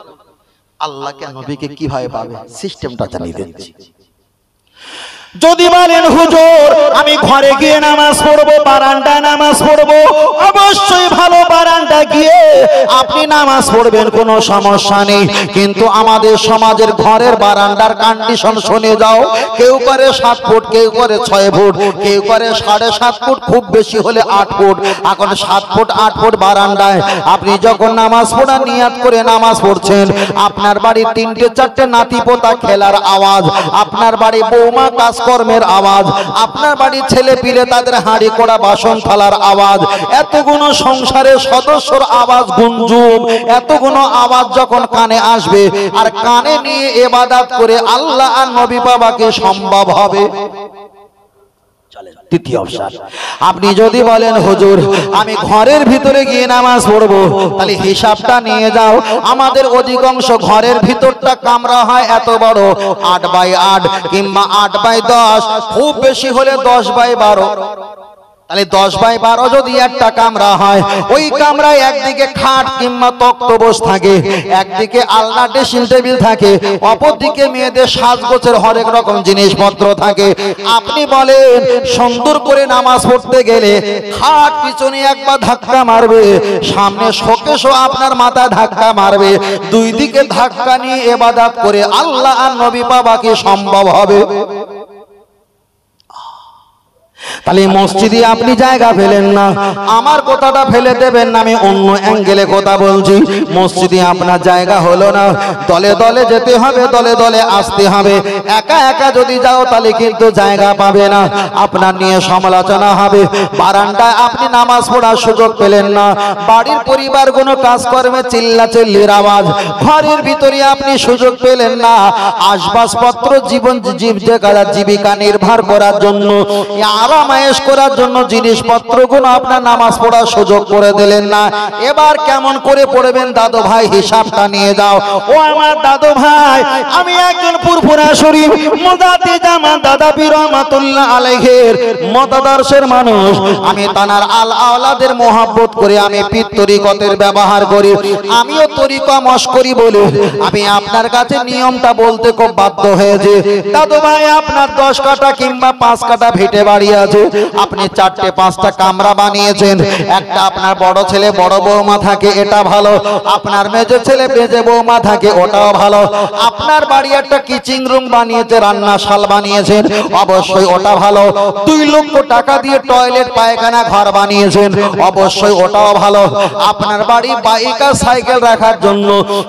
আল্লাহকে নবীকে কিভাবে পাবে সিস্টেমটা জানিয়ে দিচ্ছি। যদি বলেন হুজুর আমি ঘরে গিয়ে নামাজ পড়বো, বারান্দায় নামাজ পড়বো, অবশ্যই ভালো বারান্দা গিয়ে আপনি নামাজ পড়বেন, কোনো সমস্যা নেই। কিন্তু আমাদের সমাজের ঘরের বারান্দার কন্ডিশন শুনে যাও, কেউ করে 7 ফুট, কেউ করে 6 ফুট, কেউ করে 7.5 ফুট, খুব বেশি হলে 8 ফুট। এখন 7 ফুট 8 ফুট বারান্দায় আপনি যখন নামাজ পড়ার নিয়াত করে নামাজ পড়ছেন, আপনার বাড়ি 3টে 4টে নাতি পোতা খেলার আওয়াজ, আপনার বাড়ি বৌমা কাজ কর্মের আওয়াজ, আপনার বাড়ির ছেলে পিলে তাদের হাঁড়ি কড়া বাসন থালার আওয়াজ, এতগুলো সংসারের সদস্যর আওয়াজ গুঞ্জুম, এতগুলো আওয়াজ যখন কানে আসবে, আর কানে নিয়ে ইবাদত করে আল্লাহ আর নবী পাওয়াকে সম্ভব হবে? তৃতীয় অপশন, আপনি যদি বলেন হুজুর আমি ঘরের ভিতরে গিয়ে নামাজ পড়বো, তাহলে হিসাবটা নিয়ে যাও। আমাদের অধিকাংশ ঘরের ভিতরটা কামরা হয় এত বড়, 8x8 কিংবা 8x10, খুব বেশি হলে 10x12। তাহলে 10x12 যদি একটা কামরা হয়, ওই কামরায় একদিকে খাট কিংবা তক্তপোষ থাকে, একদিকে আলনা ড্রেসিং টেবিল থাকে, অপরদিকে মেয়েদের সাজগোছের হরেক রকম জিনিসপত্র থাকে। আপনি বলেন সুন্দর করে নামাজ পড়তে গেলে খাট পিছনে একবার ধাক্কা মারবে, সামনে শোকেশও আপনার মাথায় ধাক্কা মারবে, 2 দিকে ধাক্কা নিয়ে ইবাদত করে আল্লাহ আর নবী পাওয়া কি সম্ভব হবে? তাহলে মসজিদে আপনি জায়গা ফেলেন না, আমার কথাটা ফেলে দেবেন না, আমি অন্য অ্যাঙ্গেলে কথা বলছি। মসজিদে আপনার জায়গা হলো না, দলে দলে যেতে হবে, দলে দলে আসতে হবে। একা একা যদি যাও তাহলে কিন্তু জায়গা পাবে না, আপনার নিয়ে সমালোচনা হবে। বারান্দায় আপনি নামাজ পড়ার সুযোগ পেলেন না, বাড়ির পরিবার কোনো কাজকর্মে চিল্লাচিল্লির আওয়াজ, ঘরের ভিতরে আপনি সুযোগ পেলেন না আসবাবপত্র জীবিকা নির্ভর করার জন্য, আরামায়েশ করার জন্য জিনিসপত্রগুলো আপনার নামাজ পড়ার সুযোগ করে দিলেন না। এবার কেমন করে পড়বেন দাদু ভাই, হিসাবটা নিয়ে যাও। ও আমার দাদু ভাই, আমি একজন ফুরফুরা শরীফ মুদাতি জামান দাদা পীর রহমাতুল্লাহ আলাইহির মতাদর্শের মানুষ। আমি তানার আল আওলাদের মোহাব্বত করে আমি পীর তরিকতের ব্যবহার করি, আমিও তরিকা মশকরি বলি। আমি আপনার কাছে নিয়মটা বলতে খুব বাধ্য হয়েছে। দাদু ভাই, আপনার 10 কাঠা কিংবা 5 কাঠা ভিটে বাড়ি আছে, আপনি 4-5টা কামরা বানিয়েছেন। একটা আপনার বড় ছেলে বড় বৌমা থাকে, এটা ভালো। আপনার মেজো ছেলে মেজো বৌমা থাকে, ওটাও ভালো। আপনার বাড়ি একটা কিচিং রুম বানিয়েছে, রান্নাশাল বানিয়েছেন, অবশ্যই ওটা ভালো। 2 লক্ষ টাকা দিয়ে টয়লেট পায়খানা ঘর বানিয়েছেন, অবশ্যই ওটাও ভালো। আপনার বাড়ি বাইক আর সাইকেল রাখার জন্য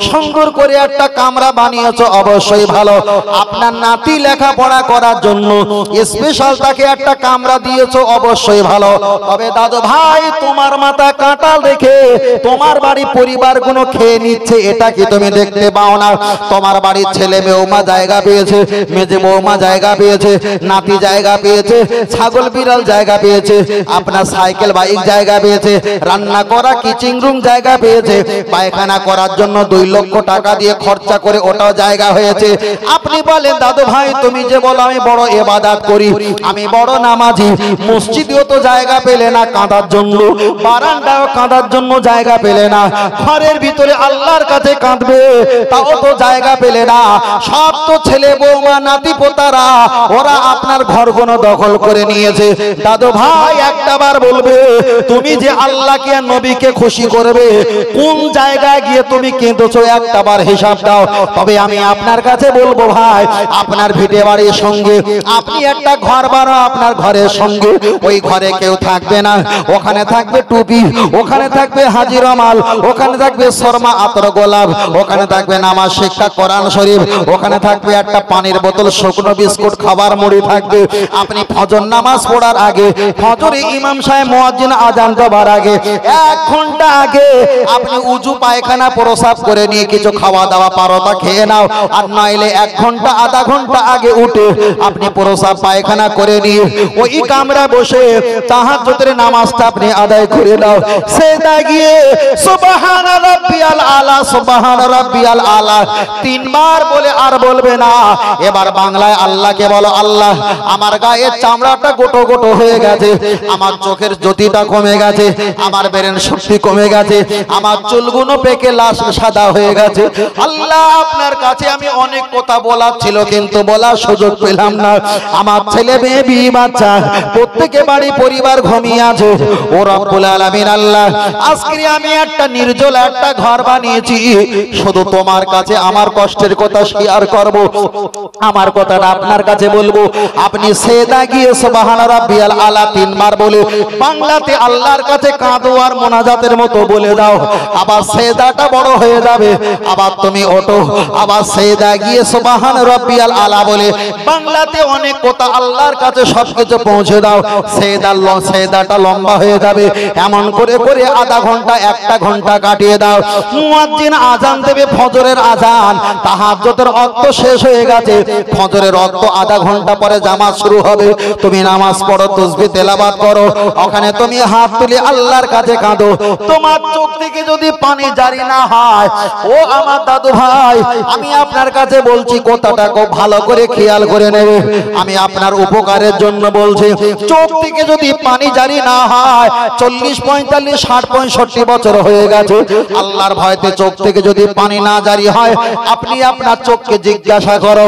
সুন্দর করে একটা কামরা বানিয়েছো, অবশ্যই ভালো। আপনার নাতি লেখাপড়া করার জন্য স্পেশাল তাকে একটা কামরা দিয়েছো, অবশ্যই ভালো। তবে দাদু ভাই, তোমার মাথা কাঁটাল রেখে তোমার বাড়ি পরিবারগুলো খেয়ে নিচ্ছে, এটা কি তুমি দেখতে পাও না? তোমার বাড়ির ছেলে বৌমা জায়গা পেয়েছে, মেজে বৌমা জায়গা পেয়েছে, নাতি জায়গা পেয়েছে, ছাগল বিড়াল জায়গা পেয়েছে, আপনার সাইকেল বাইক জায়গা পেয়েছে, রান্না করা কিচিং রুম জায়গা পেয়েছে, পায়খানা করার জন্য 2 লক্ষ টাকা দিয়ে খরচা করে ওটাও জায়গা হয়েছে। আপনি বলেন দাদু ভাই, তুমি যে বলো আমি বড় ইবাদত করি, আমি বড় নামাজি, মসজিদেও তো জায়গা পেলে না কাঁদার জন্য, বারান্দাও কাঁদার জন্য জায়গা পেলে না, ঘরের ভিতরে আল্লাহর কাছে কাঁদবে তাও তো জায়গা পেলে না। সব তো ছেলে বৌমা নাতি পোতারা, ওরা আপনার ঘরগুলো দখল করে নিয়েছে। দাদু ভাই, একটাবার বলবে, তুমি যে আল্লাহকে আর নবীকে খুশি করবে, কোন জায়গায় গিয়ে তুমি কেঁদেছো, একটাবার হিসাব দাও। তবে আমি আপনার কাছে বলবো ভাই, আপনার ভিটে বাড়ির সঙ্গে আপনি একটা ঘর বানাও, আপনার ঘরের সঙ্গে ওই ঘরে কেউ থাকবে না, ওখানে থাকবে টুপি, ওখানে থাকবে হাজি রমাল, ওখানে থাকবে শর্মা আতর গোলাপ, ওখানে থাকবে নামাজ শিক্ষা কোরআন শরীফ, ওখানে থাকবে একটা পানির বোতল, শুকনো বিস্কুট, খাবার মুড়ি থাকবে। আপনি ফজর নামাজ পড়ার আগে, ফজরে ইমাম সাহেব মুয়াজ্জিন আজান দেওয়ার আগে 1 ঘন্টা আগে আপনি উজু পায়খানা প্রসাব করে নিয়ে কিছু খাওয়া দাওয়া পারোটা খেয়ে নাও। আর নইলে 1 ঘন্টা আধা ঘন্টা আগে উঠে আপনি প্রসাব পায়খানা করে নিয়ে ওই কামরা বসে তাহাজ্জুদের নামাজটা আপনি আদায় করে নাও। সেজদা গিয়ে সুবহান রাব্বিয়াল আলা, সুবহান রাব্বিয়াল আলা 3 বার বলে আর বলবে না। এবার বাংলায় আল্লাহকে বলো, আল্লাহ আমার গায়ের চামড়াটা গোটো গোটো হয়ে গেছে, আমার চোখের জ্যোতিটা কমে গেছে, আমার ব্রেন শক্তি কমে গেছে, আমার চুলগুলো পেকে লাশ সাদা হয়ে গেছে। আল্লাহ, আপনার কাছে আমি অনেক কথা বলার ছিল কিন্তু বলার সুযোগ পেলাম না। আমার ছেলে মেয়ে বিয়ে বাচ্চা প্রত্যেকে বাড়ি পরিবার ঘুমিয়ে আছে। ও রব্বুল আলামিন আল্লাহ, আজকে আমি একটা নির্জল একটা ঘর বানিয়েছি, শুধু তোমার কাছে আমার কষ্টের কথা শেয়ার করব, আমার কথাটা আপনার কাছে বলবো। আপনি সেজদা গিয়ে সুবহান রাব্বিয়াল আলা 3 বার বলে বাংলাতে আল্লাহর কাছে কাঁদো আর মোনাজাতের মতো বলে দাও। আবার সেজদাটা বড় হয়ে যাবে, আবার তুমি ওঠো, আবার সেজদা গিয়ে সুবহান রাব্বিয়াল আলা বলে বাংলাতে অনেক কথা আল্লাহর কাছে সবকিছু পৌঁছে দাও। সেজদাটা লম্বা হয়ে যাবে, এমন করে করে আধা ঘন্টা 1 ঘন্টা কাটিয়ে দাও। মুয়াজ্জিন আজান দেবে, ফজরের আজান, তাহাজ্জুদের ওয়াক্ত শেষ হয়ে গেছে, ফজরের ওয়াক্ত আধা ঘন্টা পরে জামাত শুরু হবে। তুমি নামাজ পড়ো, তাসবিহ তেলাওয়াত করো, ওখানে তুমি হাত তুলে আল্লাহর কাছে কাঁদো। তোমার চোখ থেকে যদি পানি জারি না হয়, ও আমার দাদু ভাই, আমি আপনার কাছে বলছি, কথাটা খুব ভালো করে খেয়াল করে নেবে, আমি আপনার উপকারের জন্য বলছি। চোখ থেকে যদি পানি জারি না হয়, 40, 45, 60, 65 বছর হয়ে গেছে, আল্লাহর ভয়তে চোখ থেকে যদি পানি না জারি হয়, আপনি আপনার চোখকে জিজ্ঞাসা করো,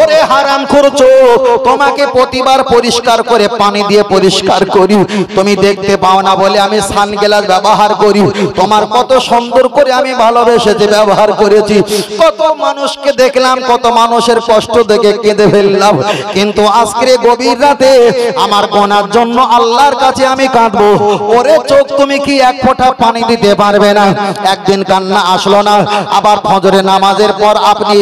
ওরে হারামখোর চোখ, তোমাকে প্রতিবার পরিষ্কার করে পানি দিয়ে পরিষ্কার করি, তুমি দেখতে পাও না বলে আমি সানগ্লাস ব্যবহার করি। তোমার কত সুন্দর করে আমি ভালোবেসে যে ব্যবহার করেছি, কত মানুষকে দেখলাম, কত মানুষের কষ্ট দেখে কেঁদে ফেললাম, কিন্তু আজকে গভীর রাতে আমার গোনার জন্য আল্লাহর কাছে আমি কাঁদবো। ওরে চোখ, তুমি কি এক ফোঁটা পানি দিতে পারবে না? একদিন কান্না আসলো না, আবার ফজরের নামাজের পর আপনি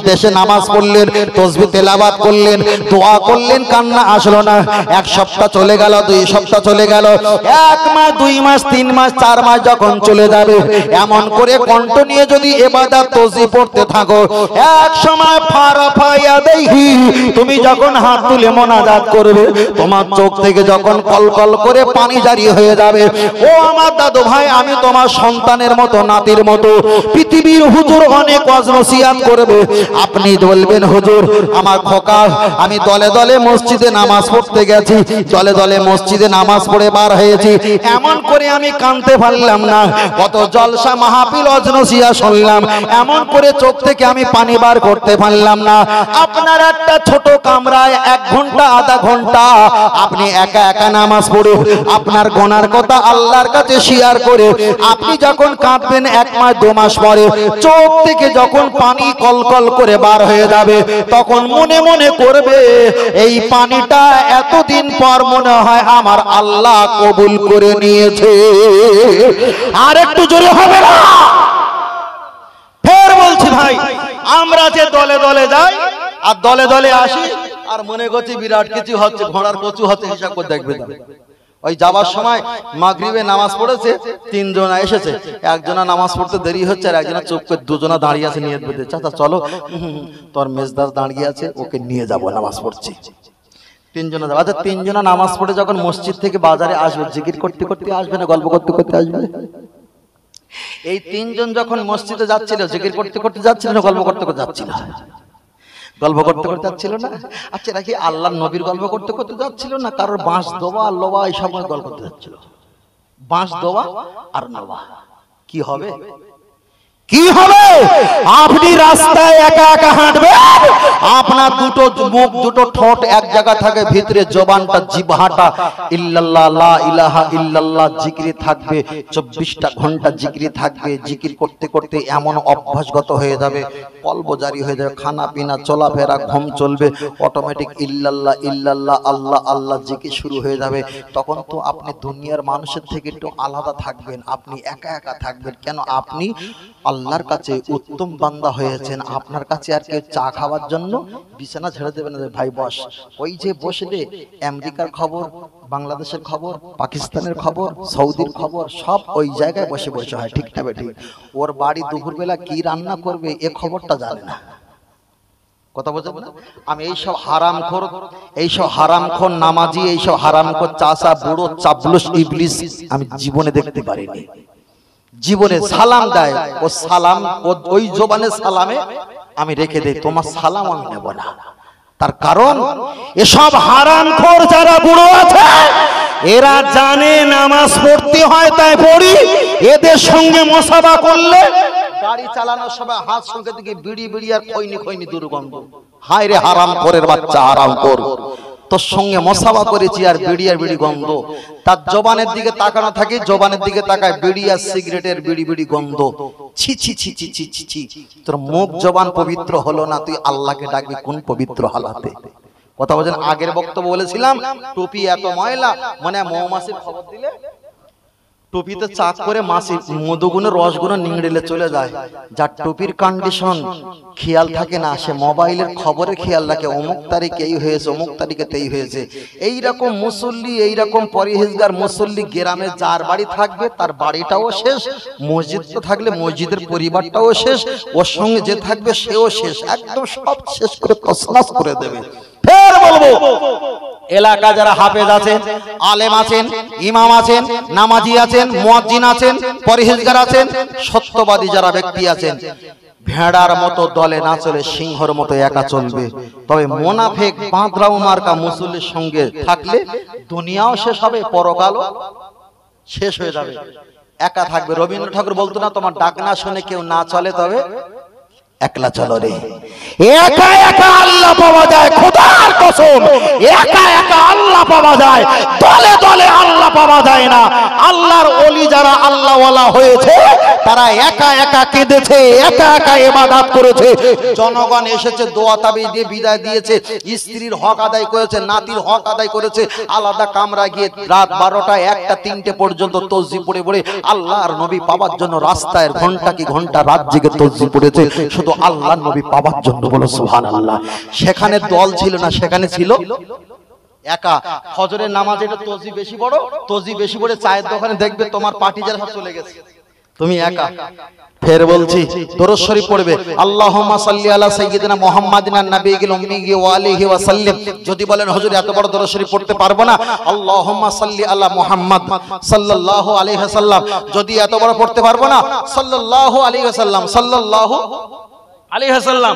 দেশে নামাজ পড়লেন, তাসবিহ তেলাওয়াত করলেন, দোয়া করলেন, কান্না আসলো না। এক সপ্তাহ চলে গেল, 2 সপ্তাহ চলে গেল, 1 মাস, 2 মাস, 3 মাস, 4 মাস যখন চলে যাবে, এমন করে কণ্ঠ নিয়ে যদি ইবাদত তাসবিহ পড়তে থাকো, এক সময় ফারাফায়া দেহি, তুমি যখন হাত তুলে মোনাজাত করবে, তোমার চোখ থেকে যখন কলকল করে পানি জারি হয়ে যাবে। ও আমার দাদু ভাই, আমি তোমার সন্তানের মতো, নাতির মতো, পৃথিবীর হুজুর অনেক ওয়াজ নসিহত করবে, আপনি বলবেন হুজুর আমার খোকা, আমি দলে দলে মসজিদে নামাজ পড়তে গেছি, দলে দলে মসজিদে নামাজ পড়ে বার হয়েছি, এমন করে আমি কাঁদতে পারলাম না, কত জলসা মাহফিল ওয়াজ নসিহত শুনলাম, এমন করে চোখ থেকে আমি পানি বার করতে পারলাম না। আপনার একটা ছোট কামরায় 1 ঘন্টা, আধা ঘন্টা আপনি একা একা নামাজ পড়ে আপনার গোনার কথা আল্লাহর কাছে শেয়ার করে আপনি যখন কাঁদবেন, 1 মাস 2 মাস পরে চোখ থেকে যখন পানি কলকল করে বার হয়ে যাবে, তখন মনে মনে করবে এই পানিটা এতদিন পর মনে হয় আমার আল্লাহ কবুল করে নিয়েছে। আর একটু জোরে হবে না? ফের বলছি ভাই, আমরা যে দলে দলে যাই আর দলে দলে আসি আর মনে করছি বিরাট কিছু হচ্ছে, ঘোড়ার কচু হচ্ছে, হিসাব করে দেখবে। ওই যাওয়ার সময় মাগরিবে নামাজ পড়েছে, 3 জনা এসেছে, একজনা নামাজ পড়তে দেরি হচ্ছে আর একজনা চুপ করে, 2 জনা দাঁড়িয়ে আছে নিয়ত বেঁধে, চাচা চলো, তোর মেজদার দাঁড়িয়ে আছে, ওকে নিয়ে যাব, নামাজ পড়ছি। 3 জনা যাবে। আচ্ছা 3 জনা নামাজ পড়ে যখন মসজিদ থেকে বাজারে আসবে, জিকির করতে করতে আসবে না গল্প করতে করতে আসবে? এই 3 জন যখন মসজিদে যাচ্ছিল, জিকির করতে করতে যাচ্ছিল না গল্প করতে করতে যাচ্ছিল? গল্প করতে করতে যাচ্ছিল না? আচ্ছা নাকি আল্লাহর নবীর গল্প করতে করতে যাচ্ছিল না কারোর বাঁশ দোয়া লোবা এই সব গল্প করতে যাচ্ছিল? বাঁশ দোয়া আর নোবা কি হবে? কি হবে? আপনি রাস্তায় একা একা হাঁটবেন, আপনার দুটো মুখ, দুটো ঠোঁট এক জায়গা থাকে, ভিতরে জবানটা, জিহ্বাটা ইল্লাল্লাহ, লা ইলাহা ইল্লাল্লাহ জিকিরে থাকবে, 24টা ঘন্টা জিকিরে থাকবে। জিকির করতে করতে এমন অভ্যাসগত হয়ে যাবে, কলব জারি হয়ে যাবে, খানা পিনা, চলাফেরা, ঘুম চলবে, অটোমেটিক ইল্লাল্লাহ ইল্লাল্লাহ, আল্লাহ আল্লাহ জিকির শুরু হয়ে যাবে। তখন তো আপনি দুনিয়ার মানুষের থেকে একটু আলাদা থাকবেন, আপনি একা একা থাকবেন। কেন? আপনি আল্লাহর কাছে উত্তম বান্দা হয়েছেন। আপনার কাছে আর কেউ চা খাওয়ার জন্য বিছানা ছেড়ে দেবে না, ভাই বস। ওই যে বসলে আমেরিকার খবর, বাংলাদেশের খবর, পাকিস্তানের খবর, সৌদির খবর সব ওই জায়গায় বসে বসে হয়, ঠিক না ঠিক? ওর বাড়ি দুপুরবেলা কি রান্না করবে এ খবরটা জানে না। কথা বোঝেন না? আমি এইসব হারামখোর নামাজি, এইসব হারামখোর চাষা, বুড়ো চাবলুস ইবলিস আমি জীবনে দেখতে পারিনি। জীবনে সালাম দেয়, ও সালাম ওই জবানে সালামে আমি রেখে দেই, তোমার সালাম আমি নেব না। তার কারণ এসব হারামখোর যারা বুড়ো আছে, এরা জানে নামাজ পড়তে হয় তাই পড়ি। এদের সঙ্গে মুসাফা করলে গাড়ি চালানোর সময় হাত সঙ্গে দিকে বিড়ি বিড়ি আর খৈনি খৈনি দুর্গন্ধ। হায় রে হারামখোরের বাচ্চা, হারামখোর, তোর সঙ্গে মশাবা করেছি আর বিড়ি আর বিড়ি গন্ধ। তার জবানের দিকে তাকানো থাকে, জবানের দিকে তাকায় বিড়ি আর সিগারেটের বিড়ি বিড়ি গন্ধ। ছি ছি ছি ছি ছি ছি ছি, তোর মুখ জবান পবিত্র হলো না, তুই আল্লাহকে ডাকবি কোন পবিত্র হালাতে? কথা বলেন। আগের বক্তব্য বলেছিলাম টুপি এত ময়লা, মানে মৌমাছির খবর দিলে টুপিতে চাক করে মাছি মধুগুলো রসগুলো নিংড়েলে চলে যায়। যার টুপির কন্ডিশন খেয়াল থাকে না, সে মোবাইলের খবরে খেয়াল রাখে, অমুক তারিখে এই হয়েছে, অমুক তারিখে তেই হয়েছে। এইরকম মুসল্লি, এইরকম পরহেজগার মুসল্লি গ্রামে যার বাড়ি থাকবে তার বাড়িটাও শেষ, মসজিদটা থাকলে মসজিদের পরিবারটাও শেষ, ওর সঙ্গে যে থাকবে সেও শেষ, একদম সব শেষ করে তছনছ করে দেবে। ফের বলবো, এলাকা যারা হাফেজ আছেন, আলেম আছেন, ইমাম আছেন, নামাজি আছেন, মুয়াজ্জিন আছেন, পরহেজগার আছেন, সত্যবাদী যারা ব্যক্তি আছেন, ভেড়ার মতো দলে না চলে সিংহর মতো একা চলবে। তবে মুনাফিক বাঁদরাও মার্কা মুসল্লির সঙ্গে থাকলে দুনিয়াও শেষ হবে, পরকালও শেষ হয়ে যাবে, একা থাকবে। রবীন্দ্র ঠাকুর বলতো না, তোমার ডাক না শুনে কেউ না চলে তবে একলা চলো রে, একা একা আল্লাহ পাওয়া যায়, খোদার কসম একা একা আল্লাহ পাওয়া যায়, দলে দলে আল্লাহ পাওয়া যায় না। আল্লাহর ওলি যারা আল্লাহওয়ালা হয়েছে তারা একা একা কেঁদেছে, একা একা ইবাদত করেছে। জনগণ এসেছে দোয়া তাবিজ দিয়ে বিদায় দিয়েছে, স্ত্রীর হক আদায় করেছে, নাতির হক আদায় করেছে, আলাদা কামরা গিয়ে রাত 12টা 1টা 3টে পর্যন্ত তসবিহ পড়ে পড়ে আল্লাহর নবী পাওয়ার জন্য রাস্তায় ঘন্টা কি ঘন্টা রাত জেগে তসবিহ পড়েছে, শুধু আল্লাহর নবী পাওয়ার জন্য। বলো সুবহানাল্লাহ। সেখানে দল ছিল না, সেখানে ছিল একা। ফজরের নামাজ এটা তসবিহ বেশি বড়, তসবিহ বেশি পড়ে চায়ের দোকানে দেখবে তোমার পার্টি যারা সব চলে গেছে, তুমি একা। ফের বলছি দরুদ শরীফ পড়বে, আল্লাহুম্মা সাল্লি আলা সাইয়্যিদিনা মুহাম্মাদিন নাবিয়িল উম্মি ওয়া আলিহি ওয়া সাল্লিম। যদি বলেন হুজুর এত বড় দরুদ শরীফ পড়তে পারবো না, আল্লাহুম্মা সাল্লি আলা মুহাম্মাদ সাল্লাল্লাহু আলাইহি ওয়াসাল্লাম। যদি এত বড় পড়তে পারবো না, সাল্লাল্লাহু আলাইহি ওয়াসাল্লাম, সাল্লাল্লাহু আলাইহি ওয়াসাল্লাম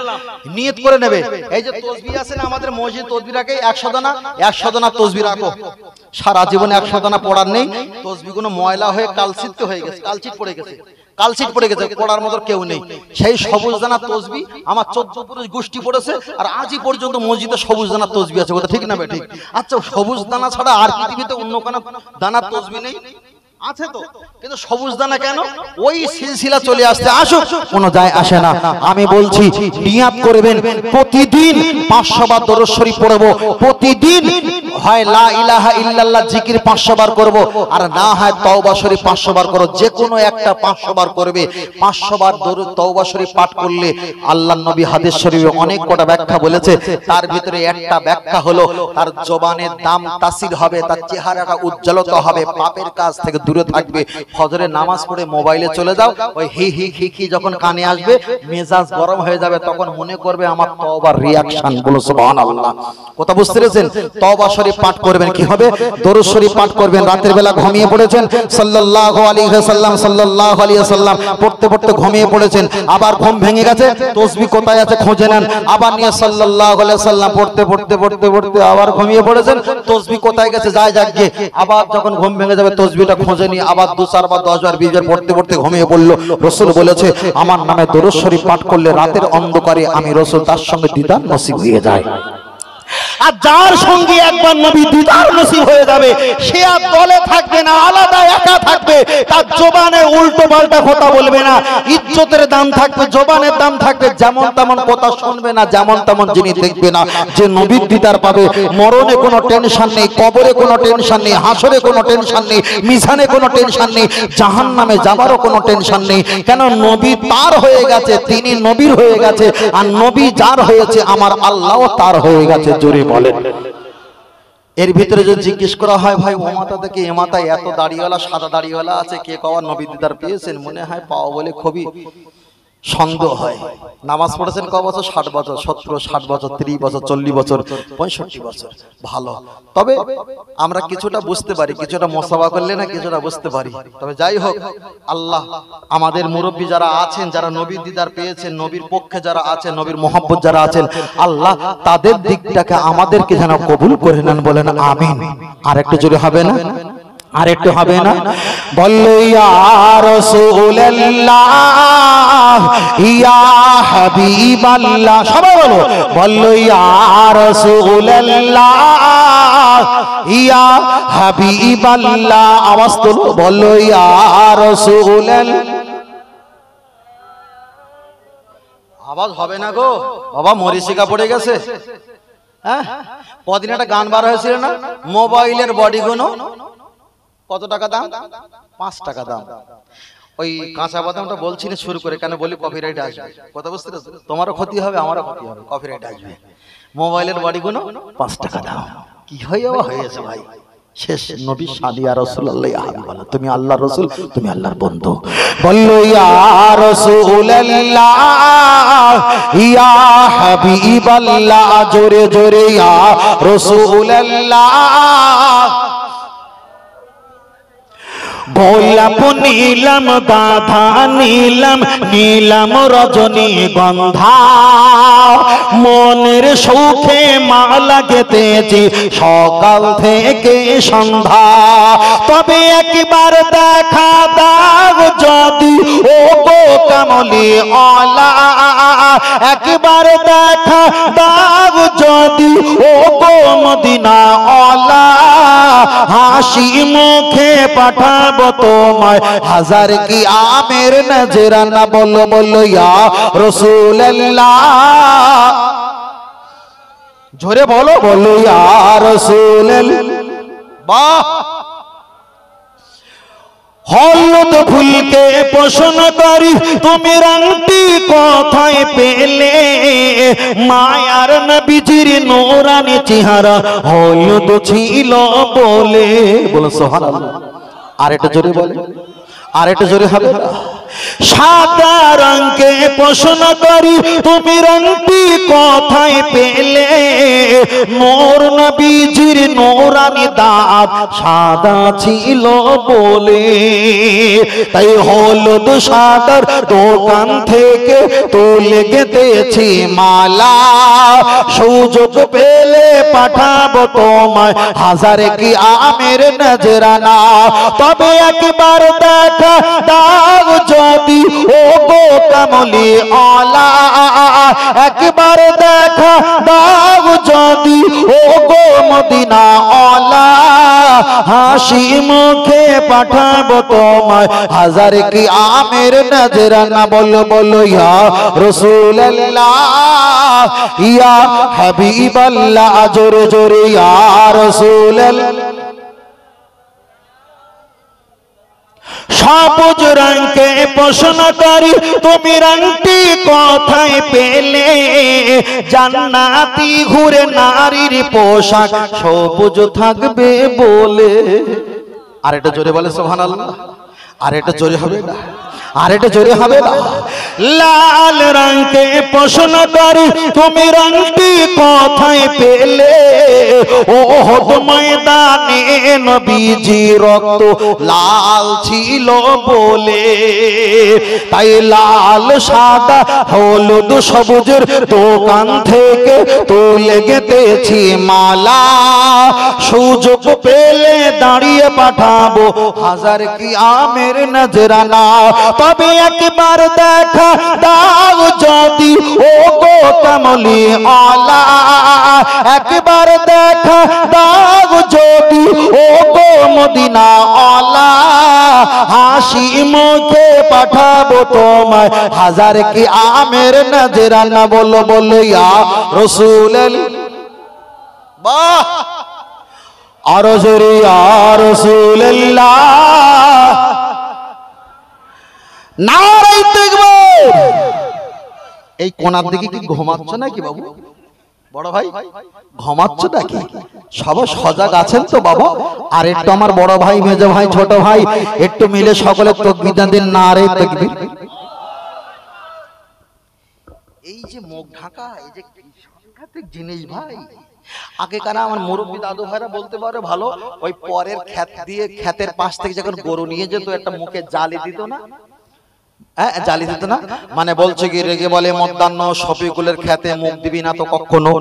নিয়ত করে নেবে। এই যে তাসবিহ আছে না আমাদের মসজিদ, তাসবিহ রাখে 100 দানা, 100 দানা তাসবিহ রাখো। সারা জীবনে 100 দানা পড়ার নেই, তাসবিহগুলো ময়লা হয়ে কালচিত হয়ে গেছে, কালচিত পড়ে গেছে, কালচিট পড়ে গেছে, পড়ার মতো কেউ নেই। সেই সবুজ দানা তসবিহ আমার 14 পুরুষ গোষ্ঠী পড়েছে, আর আজই পর্যন্ত মসজিদে সবুজ দানা তসবিহ আছে, কথা ঠিক না ঠিক? আচ্ছা সবুজ দানা ছাড়া আর পৃথিবীতে অন্য কোনো দানা তসবিহ নেই? আছে তো, কিন্তু সবুজ দানা কেন? ওই সিলসিলা চলে আসতে আসুক, কোনো যায় আসে না। আমি বলছি নিয়াত করবেন প্রতিদিন 500 বার দরুদ শরীফ পড়ব, প্রতিদিন হয় লা ইলাহা ইল্লাল্লাহ জিকির 500 বার করব, আর না হয় তওবা শরীফ 500 বার করো, যে কোনো একটা 500 বার করবে। 500 বার দরুদ তওবা শরীফ পাঠ করলে আল্লাহর নবী হাদিস শরীফে অনেক কটা ব্যাখ্যা বলেছে, তার ভিতরে একটা ব্যাখ্যা হলো তার জবানের দাম তাসির হবে, তার চেহারাটা উজ্জ্বলতা হবে, পাপের কাজ থেকে দূরে থাকবে। ফজরের নামাজ পড়ে মোবাইলে চলে যাও, ওই হি হি হি হি যখন কানে আসবে মেজাজ গরম হয়ে যাবে, তখন মনে করবে আমার তওবার রিয়াকশন। বলো সুবহানাল্লাহ। কথা বুঝতে পেরেছেন? তওবা শরীফ পাঠ করবেন, কি হবে? দরুদ শরীফ পাঠ করবেন। রাতের বেলা ঘুমিয়ে পড়েছেন, সাল্লাল্লাহু আলাইহি ওয়াসাল্লাম, সাল্লাল্লাহু আলাইহি ওয়াসাল্লাম পড়তে পড়তে ঘুমিয়ে পড়েছেন, আবার ঘুম ভেঙে গেছে, তাসবিহ কোথায় আছে খুঁজে নেন, আবার নিয়ে সাল্লাল্লাহু আলাইহি ওয়াসাল্লাম পড়তে পড়তে পড়তে পড়তে আবার ঘুমিয়ে পড়েছেন, তাসবিহ কোথায় গেছে যায় জাগে, আবার যখন ঘুম ভেঙে যাবে তাসবিহটা খুঁজে নিয়ে আবার 2-4 বার 10 বার 20 বার পড়তে পড়তে ঘুমিয়ে পড়লো। রাসূল বলেছে আমার নামে দরুদ শরীফ পাঠ করলে রাতের অন্ধকারে আমি রাসূল তার সঙ্গে দিদার নসিব হয়ে যায়। আর যার সঙ্গে একবার নবী দিদার নসিব হয়ে যাবে, সে আর দলে থাকবে না, আলাদা একা থাকবে, তার জবানে উল্টো পাল্টা কথা বলবে না, ইজ্জতের দাম থাকবে, জবানের দাম থাকবে, যেমন তেমন কথা শুনবে না, যেমন তেমন জিনিস দেখবে না। যে নবীর দিদার পাবে, মরণে কোনো টেনশন নেই, কবরে কোনো টেনশন নেই, হাসরে কোনো টেনশন নেই, মিজানে কোনো টেনশন নেই, জাহান্নামে যাবারও কোনো টেনশন নেই। কেন? নবী তার হয়ে গেছে, তিনি নবীর হয়ে গেছে, আর নবী যার হয়েছে আমার আল্লাহও তার হয়ে গেছে। জোরে বলেন। এর ভিতরে যদি জিজ্ঞেস করা হয় ভাই ও মাথা থেকে এ মাথায় এত দাড়িওয়ালা সাদা দাড়িওয়ালা আছে, কে কওয়া নবী দিদার পেয়েছেন? মনে হয় পাওয়া বলে খুবই সন্দেহ হয়। নামাজ পড়েছেন ক বছর? 60 বছর, 70, 60 বছর, 30 বছর, 40 বছর, 65 বছর, ভালো। তবে আমরা কিছুটা বুঝতে পারি, কিছুটা মুসাফা করলে না কিছুটা বুঝতে পারি। তবে যাই হোক, আল্লাহ আমাদের মুরব্বী যারা আছেন, যারা নবীর দিদার পেয়েছেন, নবীর পক্ষে যারা আছেন, নবীর মোহাব্বত যারা আছেন, আল্লাহ তাদের দিকটাকে আমাদেরকে যেন কবুল করে নেন। বলেন আমিন। আর একটু জোরে হবে না? আর একটু হবে না? বললো ইয়া রাসূলুল্লাহ ইয়া হাবিবাল্লাহ, সবাই বলো, বললো ইয়া রাসূলুল্লাহ ইয়া হাবিবাল্লাহ, আওয়াজ তোলো, বললো ইয়া রাসূলুল্লাহ। আওয়াজ হবে না গো বাবা, মরিচিকা পড়ে গেছে। হ্যাঁ, কদিন একটা গান বার হয়েছিল না, মোবাইলের বডি গুলো কত টাকা দাম? 5 টাকা দাম। ওই কাঁচা বাদামটা বলছি না শুরু করে, কেন বলি কপিরাইট আসবে। কথা বুঝতে পারছো? তোমারও ক্ষতি হবে, আমারও ক্ষতি হবে, কপিরাইট আসবে। মোবাইলের বডি গুলো 5 টাকা দাম। কি হয়েছে ভাই? শেষ নবী সাদিয়া রাসূলুল্লাহ ইয়া হাবিবাল্লাহ, তুমি আল্লাহর রাসূল, তুমি আল্লাহর বন্ধু। বললো ইয়া রাসূলুল্লাহ ইয়া হাবিবাল্লাহ, জোরে জোরে ইয়া রাসূলুল্লাহ। গোলাপ নীলাম গাধা নীলাম নীলাম রজনী গন্ধা মনের সুখে মালা গেঁথেছি সকাল থেকে সন্ধ্যা তবে একবার দেখা দাও যদি ও গো কামলি ওয়ালা একবার দেখা দাও যদি ও গো মদিনা ওয়ালা হাসি মুখে পাঠাবো তোমায় হাজার কি আমের নজরানা বলো বলো ইয়া রাসূলুল্লাহ জোরে বলো বলো ইয়া রাসূলুল্লাহ বাহ হলুদ ফুলকে পোষণ করি তুমি রংটি কোথায় পেলে মায়ার নবীজির নূরানি চেহারা হলুদ ছিল বলে বলো সুবহানাল্লাহ আর একটু জোরে বলে আর একটু জোরে হবে সাদা রঙকে পোষণ করি তুমি রংটি কোথায় পেলে নূর নবীজির নূরানি দাঁত সাদা ছিল বলে তাই হলুদ সাদার দোকান থেকে তুলে গেঁথেছি মালা সুযোগ পেলে পাঠাবো তোমায় হাজার কি আমের নজরানা তবে একবার দেখা দাও যদি ও গো কামলি ওয়ালা একবার দেখা দাও যদি ও গো মদিনা ওয়ালা হাসি মুখে পাঠাবো তোমায় হাজার কি আমের নজরানা বলো বলো ইয়া রাসূলুল্লাহ ইয়া হাবিবাল্লাহ জোরে জোরে ইয়া রাসূলুল্লাহ সবুজ রঙকে পোষণ করি তুমি রংটি কোথায় পেলে জান্নাতি ঘুরে নারীর পোশাক সবুজ থাকবে বলে আর এটা জোরে বলে সুবহানাল্লাহ আর এটা জোরে হবে না আর এটা জোরে হবে না লাল রঙকে পোষণ করি তুমি রংটি কোথায় পেলে ওহদ ময়দানে নবীজি রক্ত লাল ছিল বলে তাই লাল সাদা হলুদ সবুজের দোকান থেকে তুলে গেঁথেছি মালা সুযোগ পেলে দাঁড়িয়ে পাঠাবো হাজার কি আমের নজরানা তবে একবার দেখা দাও যদি ও গো কামলি ওয়ালা একবার দেখা দাও যদি ও গো মদিনা ওয়ালা হাসি মুখে পাঠাবো তোমায় হাজার কি আমের নজরানা বলো বলো ইয়া রাসূলুল্লাহ বাহ আরো জোরে ইয়া রাসূলুল্লাহ নারায়ে তাকবীর এই কোণার দিকে কি ঘুমাচ্ছ নাকি বাবু বড় ভাই ঘুমাচ্ছ নাকি সবাই সজাগ আছেন তো বাবা আর একটু আমার বড় ভাই মেজো ভাই ছোট ভাই একটু মিলে সকলে তাকবীর দেন নারায়ে তাকবীর এই যে মুখ ঢাকা এই যে কি সাংঘাতিক জিনিস ভাই আগেকার আমার মুরব্বি দাদু ভাইরা বলতে পারে ভালো ওই পরের ক্ষেত দিয়ে ক্ষেতের পাশ থেকে যখন গরু নিয়ে যেত একটা মুখে জালি দিত না জালি দিত না মানে বলছে কি রেগে বলে মধ্যাহ্ন শফিকুলের খেতে মুখ দিবি না তো কখনো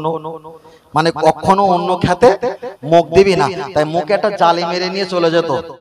মানে কখনো অন্য খেতে মুখ দিবি না তাই মুখে একটা জালি মেরে নিয়ে চলে যেত